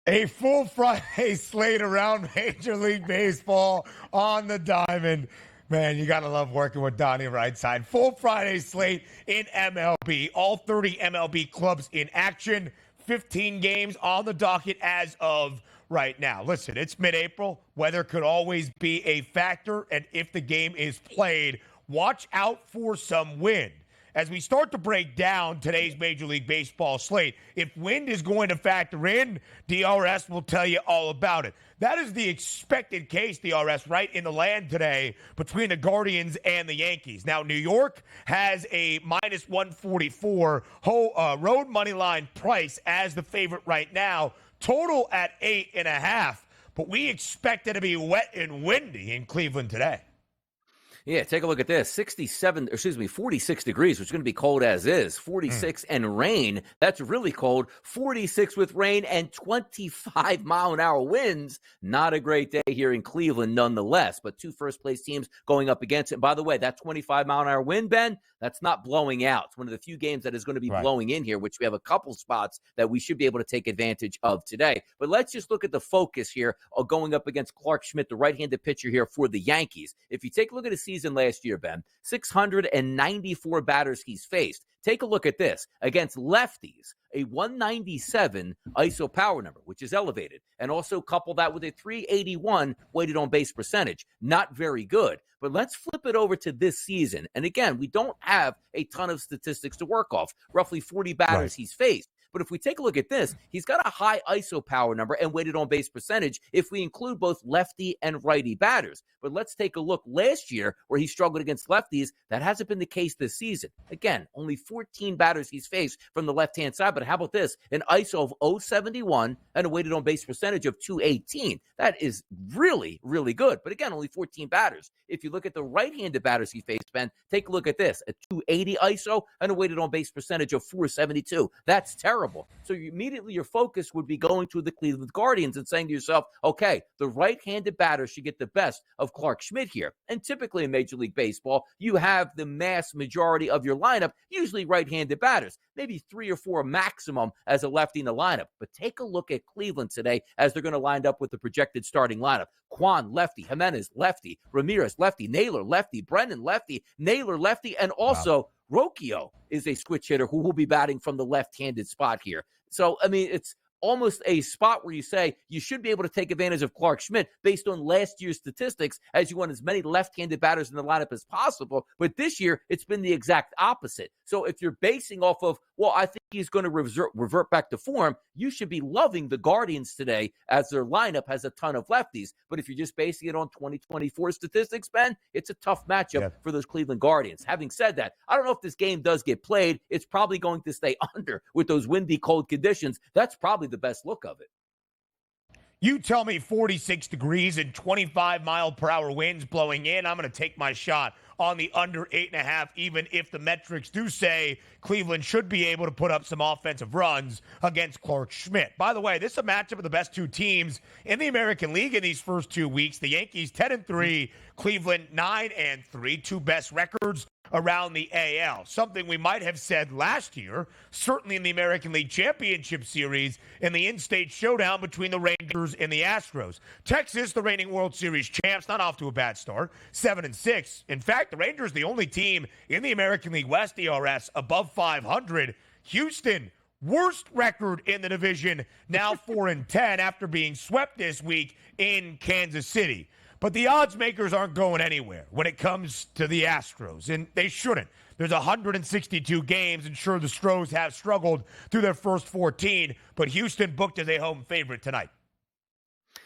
A full Friday slate around Major League Baseball on the diamond. Man, you got to love working with Donnie Rightside. Full Friday slate in MLB. All 30 MLB clubs in action. 15 games on the docket as of right now. Listen, it's mid-April. Weather could always be a factor. And if the game is played, watch out for some wind. As we start to break down today's Major League Baseball slate, if wind is going to factor in, DRS will tell you all about it. That is the expected case, DRS, right in the land today between the Guardians and the Yankees. Now, New York has a minus 144 road money line price as the favorite right now, total at 8.5. But we expect it to be wet and windy in Cleveland today. Yeah, take a look at this. 46 degrees, which is going to be cold as is. 46 and rain. That's really cold. 46 with rain and 25-mile-an-hour winds. Not a great day here in Cleveland nonetheless, but two first-place teams going up against it. And by the way, that 25-mile-an-hour wind, Ben, that's not blowing out. It's one of the few games that is going to be blowing in here, which we have a couple spots that we should be able to take advantage of today. But let's just look at the focus here going up against Clarke Schmidt, the right-handed pitcher here for the Yankees. If you take a look at the season last year, Ben, 694 batters he's faced. Take a look at this. Against lefties, a 197 ISO power number, which is elevated, and also couple that with a 381 weighted on base percentage. Not very good. But let's flip it over to this season. And again, we don't have a ton of statistics to work off. Roughly 40 batters he's faced. But if we take a look at this, he's got a high ISO power number and weighted on base percentage if we include both lefty and righty batters. But let's take a look last year where he struggled against lefties. That hasn't been the case this season. Again, only 14 batters he's faced from the left-hand side. But how about this? An ISO of 071 and a weighted on base percentage of 218. That is really, really good. But again, only 14 batters. If you look at the right-handed batters he faced, Ben, take a look at this. A 280 ISO and a weighted on base percentage of 472. That's terrible. So immediately your focus would be going to the Cleveland Guardians and saying to yourself, okay, the right-handed batter should get the best of Clarke Schmidt here. And typically in Major League Baseball, you have the mass majority of your lineup, usually right-handed batters, maybe 3 or 4 maximum as a lefty in the lineup. But take a look at Cleveland today as they're going to line up with the projected starting lineup. Kwan, lefty. Jimenez, lefty. Ramirez, lefty. Naylor, lefty. Brennan, lefty. Naylor, lefty. And also Rocchio is a switch hitter who will be batting from the left-handed spot here. So, I mean, it's almost a spot where you say you should be able to take advantage of Clarke Schmidt based on last year's statistics, as you want as many left-handed batters in the lineup as possible. But this year, it's been the exact opposite. So if you're basing off of, well, I think he's going to revert back to form, you should be loving the Guardians today as their lineup has a ton of lefties. But if you're just basing it on 2024 statistics, Ben, it's a tough matchup for those Cleveland Guardians. Having said that, I don't know if this game does get played. It's probably going to stay under with those windy, cold conditions. That's probably the best look of it. You tell me 46 degrees and 25-mile-per-hour winds blowing in. I'm going to take my shot on the under 8.5, even if the metrics do say Cleveland should be able to put up some offensive runs against Clarke Schmidt. By the way, this is a matchup of the best two teams in the American League in these first 2 weeks. The Yankees 10-3, Cleveland 9-3, two best records around the AL. Something we might have said last year, certainly in the American League Championship Series, in the in-state showdown between the Rangers and the Astros. Texas, the reigning World Series champs, not off to a bad start, 7-6. In fact, the Rangers, the only team in the American League West ERS above 500. Houston, worst record in the division, now 4-10 after being swept this week in Kansas City. But the odds makers aren't going anywhere when it comes to the Astros, and they shouldn't. There's 162 games, and sure, the Astros have struggled through their first 14, but Houston booked as a home favorite tonight.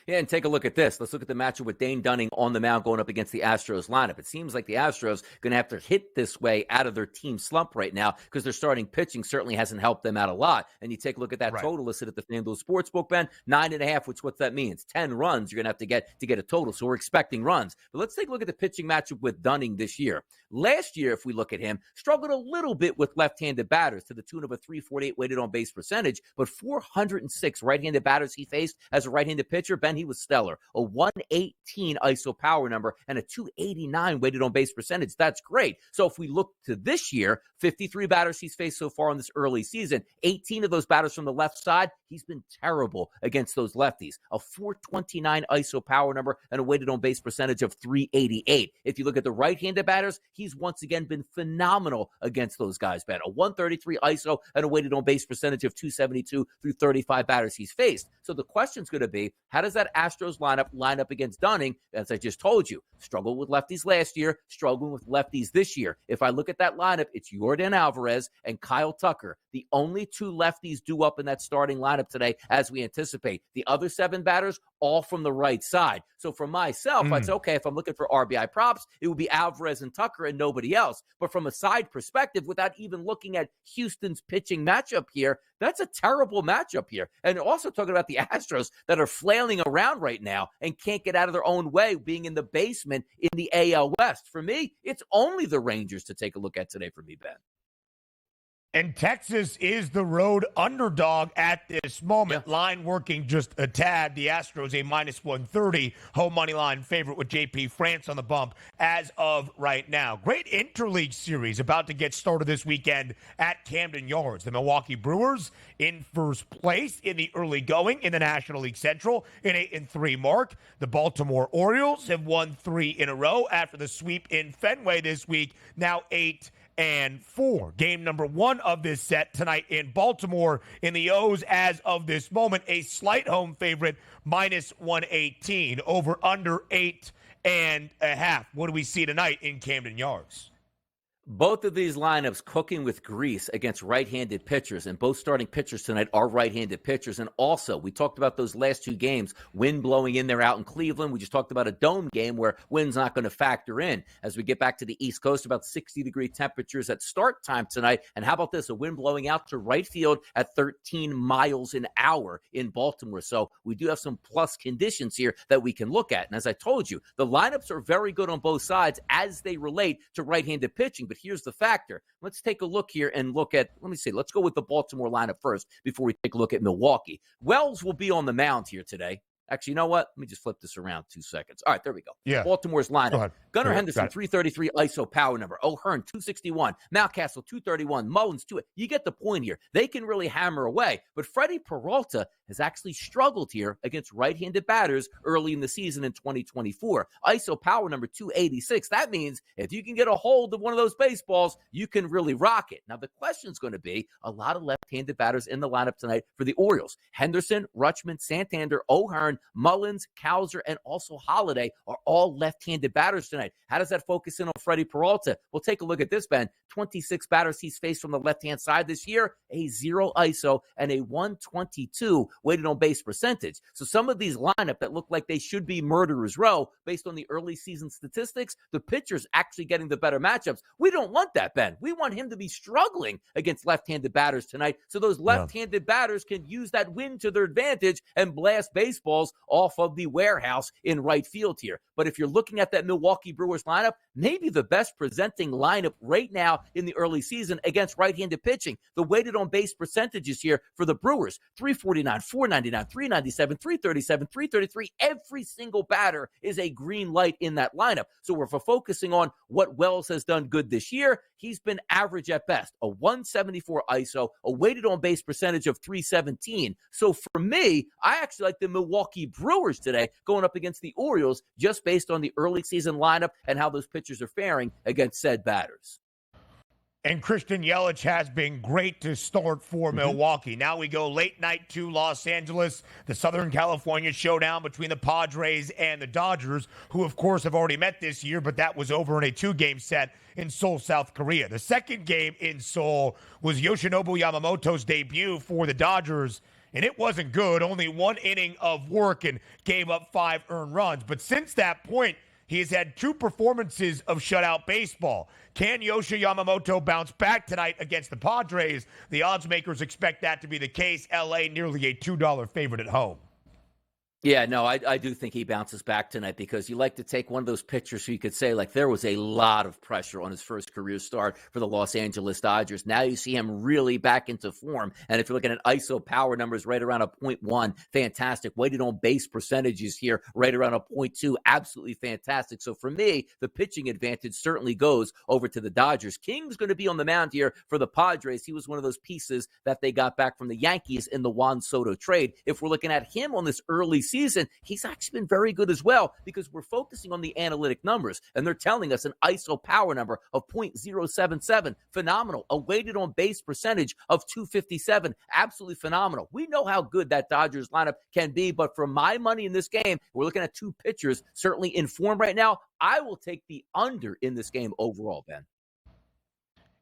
Yeah, and take a look at this. Let's look at the matchup with Dane Dunning on the mound going up against the Astros lineup. It seems like the Astros going to have to hit this way out of their team slump right now because their starting pitching certainly hasn't helped them out a lot. And you take a look at that total listed at the FanDuel Sportsbook, Ben, 9.5, which what that means. 10 runs you're going to have to get a total. So we're expecting runs. But let's take a look at the pitching matchup with Dunning this year. Last year, if we look at him, struggled a little bit with left-handed batters to the tune of a 348 weighted on base percentage, but 406 right-handed batters he faced as a right-handed pitcher. Ben, he was stellar. A 118 ISO power number and a 289 weighted on base percentage. That's great. So if we look to this year, 53 batters he's faced so far in this early season, 18 of those batters from the left side, he's been terrible against those lefties. A 429 ISO power number and a weighted on base percentage of 388. If you look at the right-handed batters, he's once again been phenomenal against those guys, Ben. A 133 ISO and a weighted on base percentage of 272 through 35 batters he's faced. So the question's going to be, how does that Astros line up against Dunning? As I just told you, struggled with lefties last year, struggling with lefties this year. If I look at that lineup, it's Yordan Alvarez and Kyle Tucker, the only two lefties due up in that starting lineup today, as we anticipate. The other 7 batters, all from the right side. So for myself, I'd say, okay, if I'm looking for RBI props, it would be Alvarez and Tucker and nobody else. But from a side perspective, without even looking at Houston's pitching matchup here, that's a terrible matchup here. And also talking about the Astros that are flailing around right now and can't get out of their own way, being in the basement in the AL West. For me, it's only the Rangers to take a look at today for me, Ben. And Texas is the road underdog at this moment. Yeah. Line working just a tad. The Astros a minus 130 home money line favorite with JP France on the bump as of right now. Great interleague series about to get started this weekend at Camden Yards. The Milwaukee Brewers in first place in the early going in the National League Central, an 8-3 mark. The Baltimore Orioles have won 3 in a row after the sweep in Fenway this week, now 8-4. Game number 1 of this set tonight in Baltimore. In the O's, as of this moment, a slight home favorite, minus 118, over under 8.5. What do we see tonight in Camden Yards? Both of these lineups cooking with grease against right-handed pitchers, and both starting pitchers tonight are right-handed pitchers. And also, we talked about those last 2 games, wind blowing in there out in Cleveland. We just talked about a dome game where wind's not going to factor in. As we get back to the East Coast, about 60-degree temperatures at start time tonight. And how about this? A wind blowing out to right field at 13 miles an hour in Baltimore. So we do have some plus conditions here that we can look at. And as I told you, the lineups are very good on both sides as they relate to right-handed pitching. But here's the factor. Let's take a look here and look at, let's go with the Baltimore lineup first before we take a look at Milwaukee. Wells will be on the mound here today. Actually, you know what? Let me just flip this around 2 seconds. All right, there we go. Yeah. Baltimore's lineup. Gunnar Henderson, Got it. 333 ISO power number. O'Hearn, 261. Mountcastle, 231. Mullins, 2. You get the point here. They can really hammer away. But Freddie Peralta has actually struggled here against right-handed batters early in the season in 2024. ISO power number 286. That means if you can get a hold of one of those baseballs, you can really rock it. Now, the question's going to be a lot of left-handed batters in the lineup tonight for the Orioles. Henderson, Rutschman, Santander, O'Hearn, Mullins, Cowser, and also Holiday are all left-handed batters tonight. How does that focus in on Freddie Peralta? Well, take a look at this, Ben. 26 batters he's faced from the left-hand side this year, a 0 ISO and a 122 weighted on base percentage. So some of these lineup that look like they should be murderer's row based on the early season statistics, the pitcher's actually getting the better matchups. We don't want that, Ben. We want him to be struggling against left-handed batters tonight so those left-handed batters can use that wind to their advantage and blast baseballs off of the warehouse in right field here. But if you're looking at that Milwaukee Brewers lineup, maybe the best presenting lineup right now in the early season against right-handed pitching. The weighted on base percentages here for the Brewers, 349, 499, 397, 337, 333. Every single batter is a green light in that lineup. So if we're focusing on what Wells has done good this year, he's been average at best, a 174 ISO, a weighted on base percentage of 317. So for me, I actually like the Milwaukee Brewers today going up against the Orioles just based on the early season lineup and how those pitchers are faring against said batters. And Christian Yelich has been great to start for Milwaukee. Now we go late night to Los Angeles, the Southern California showdown between the Padres and the Dodgers, who, of course, have already met this year, but that was over in a 2-game set in Seoul, South Korea. The second game in Seoul was Yoshinobu Yamamoto's debut for the Dodgers, and it wasn't good. Only 1 inning of work and gave up 5 earned runs. But since that point, he has had 2 performances of shutout baseball. Can Yoshi Yamamoto bounce back tonight against the Padres? The odds makers expect that to be the case. LA nearly a $2 favorite at home. Yeah, no, I do think he bounces back tonight because you like to take one of those pictures so you could say, like, there was a lot of pressure on his first career start for the Los Angeles Dodgers. Now you see him really back into form. And if you're looking at ISO power numbers right around a 0.1, fantastic. Weighted on base percentages here right around a 0.2, absolutely fantastic. So for me, the pitching advantage certainly goes over to the Dodgers. King's going to be on the mound here for the Padres. He was one of those pieces that they got back from the Yankees in the Juan Soto trade. If we're looking at him on this early season, he's actually been very good as well because we're focusing on the analytic numbers, and they're telling us an ISO power number of 0.077. Phenomenal. A weighted on base percentage of 257. Absolutely phenomenal. We know how good that Dodgers lineup can be, but for my money in this game, we're looking at two pitchers certainly in form right now. I will take the under in this game overall, Ben.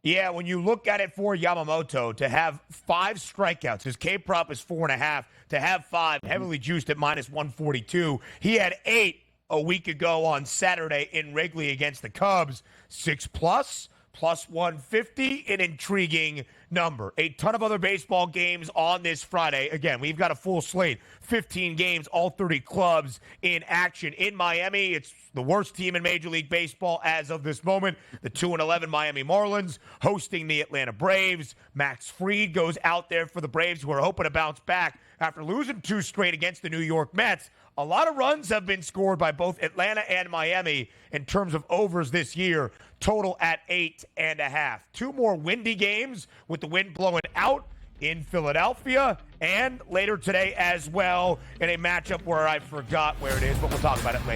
Yeah, when you look at it for Yamamoto, to have 5 strikeouts, his K prop is 4.5. To have 5, heavily juiced at minus 142. He had 8 a week ago on Saturday in Wrigley against the Cubs. 6 plus 150, an intriguing number. A ton of other baseball games on this Friday. Again, we've got a full slate, 15 games, all 30 clubs in action in Miami. It's the worst team in Major League Baseball as of this moment. The 2-11 Miami Marlins hosting the Atlanta Braves. Max Fried goes out there for the Braves, who are hoping to bounce back after losing 2 straight against the New York Mets. A lot of runs have been scored by both Atlanta and Miami in terms of overs this year, total at 8.5. 2 more windy games with the wind blowing out in Philadelphia, and later today as well in a matchup where I forgot where it is, but we'll talk about it later.